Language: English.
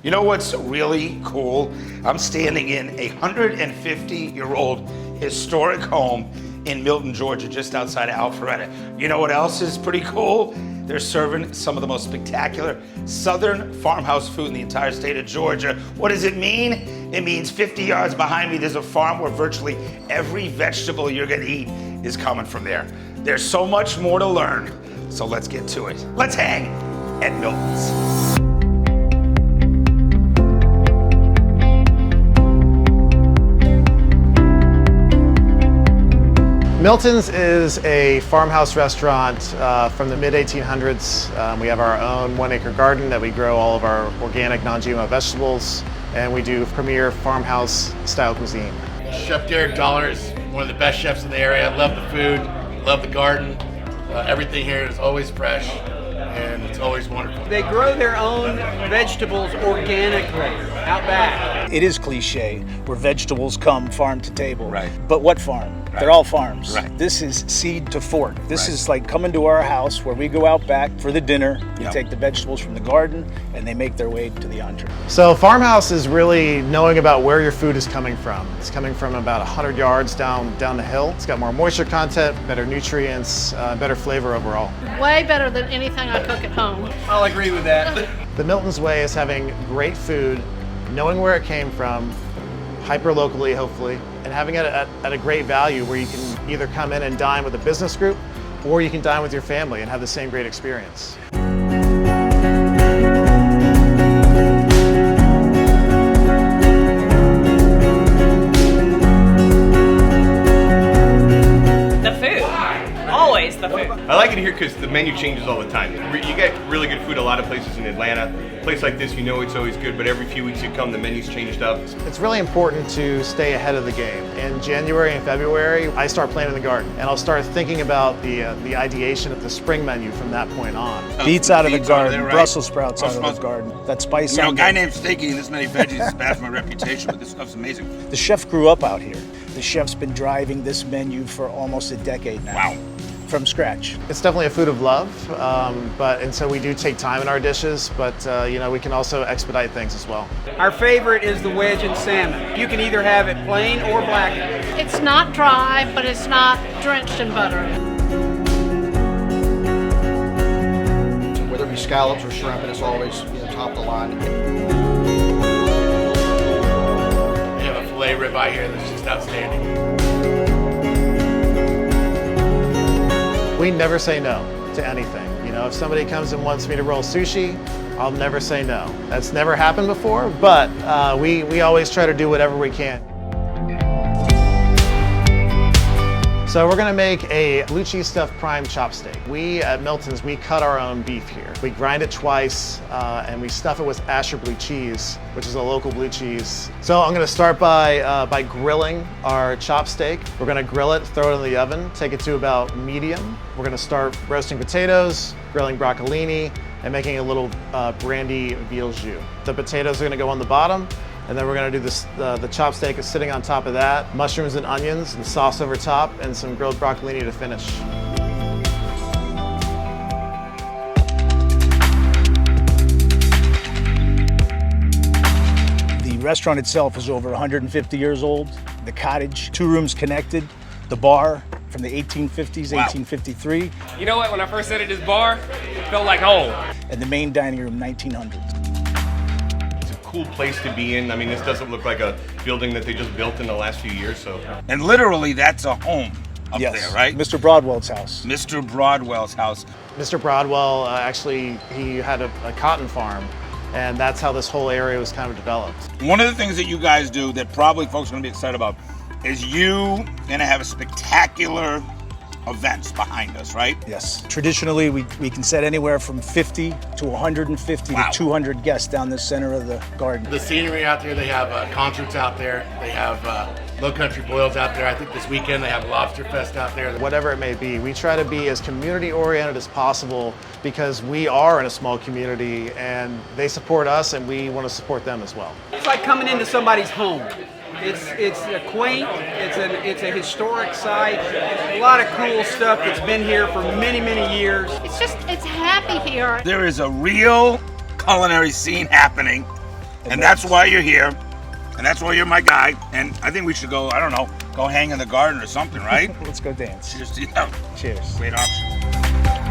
You know what's really cool? I'm standing in a 150-year-old historic home in Milton, Georgia, just outside of Alpharetta. You know what else is pretty cool? They're serving some of the most spectacular southern farmhouse food in the entire state of Georgia. What does it mean? It means 50 yards behind me, there's a farm where virtually every vegetable you're gonna eat is coming from there. There's so much more to learn, so let's get to it. Let's hang at Milton's. Milton's is a farmhouse restaurant from the mid-1800s. We have our own 1-acre garden that we grow all of our organic, non-GMO vegetables, and we do premier farmhouse style cuisine. Chef Derek Dollar is one of the best chefs in the area. I love the food, love the garden. Everything here is always fresh, and it's always wonderful. They grow their own vegetables organically out back. It is cliche where vegetables come farm to table. Right. But what farm? Right. They're all farms. Right. This is seed to fork. This Right. is like coming to our house where we go out back for the dinner. We Yep. take the vegetables from the garden and they make their way to the entree. So farmhouse is really knowing about where your food is coming from. It's coming from about 100 yards down the hill. It's got more moisture content, better nutrients, better flavor overall. Way better than anything I cook at home. I'll agree with that. The Milton's way is having great food, knowing where it came from, hyper locally hopefully, and having it at a great value where you can either come in and dine with a business group or you can dine with your family and have the same great experience. The food. Always the food. I like it here because the menu changes all the time. You get really good food a lot of places in Atlanta. A place like this, you know it's always good, but every few weeks you come, the menu's changed up. It's really important to stay ahead of the game. In January and February, I start planting the garden, and I'll start thinking about the ideation of the spring menu from that point on. Beets out of the Beets out of garden, there, right? Brussels sprouts out of Brussels the garden. That spice You know, a on guy the- named Steak eating this many veggies is bad for my reputation, but this stuff's amazing. The chef grew up out here. The chef's been driving this menu for almost a decade now. Wow. From scratch. It's definitely a food of love, and so we do take time in our dishes, but you know, we can also expedite things as well. Our favorite is the wedge and salmon. You can either have it plain or blackened. It's not dry, but it's not drenched in butter. Whether it be scallops or shrimp, and it's always top of the line. We have a filet ribeye here that's just outstanding. We never say no to anything. You know, if somebody comes and wants me to roll sushi, I'll never say no. That's never happened before, but we always try to do whatever we can. So we're gonna make a blue cheese stuffed prime chop steak. We at Milton's, we cut our own beef here. We grind it twice and we stuff it with Asher blue cheese, which is a local blue cheese. So I'm gonna start by grilling our chop steak. We're gonna grill it, throw it in the oven, take it to about medium. We're gonna start roasting potatoes, grilling broccolini, and making a little brandy veal jus. The potatoes are gonna go on the bottom, and then we're gonna do this, the chop steak is sitting on top of that, mushrooms and onions, and sauce over top, and some grilled broccolini to finish. The restaurant itself is over 150 years old. The cottage, 2 rooms connected. The bar from the 1850s, Wow. 1853. You know what? When I first entered this bar, it felt like home. And the main dining room, 1900s. It's a cool place to be in. I mean, this doesn't look like a building that they just built in the last few years, so. And literally, that's a home up Yes, there, right? Mr. Broadwell's house. Mr. Broadwell's house. Mr. Broadwell, actually, he had a cotton farm, and that's how this whole area was kind of developed. One of the things that you guys do that probably folks are gonna be excited about is you gonna have a spectacular events behind us, right? Yes. Traditionally, we can set anywhere from 50 to 150 Wow. to 200 guests down the center of the garden. The scenery out there, they have concerts out there. They have Low Country Boils out there. I think this weekend they have Lobster Fest out there. Whatever it may be, we try to be as community oriented as possible because we are in a small community and they support us and we want to support them as well. It's like coming into somebody's home. It's a quaint, it's a historic site, a lot of cool stuff that's been here for many, many years. It's happy here. There is a real culinary scene happening And that's why you're here. And that's why you're my guy. And I think we should go, I don't know, go hang in the garden or something, right? Let's go dance. Just, yeah. Cheers. Great option.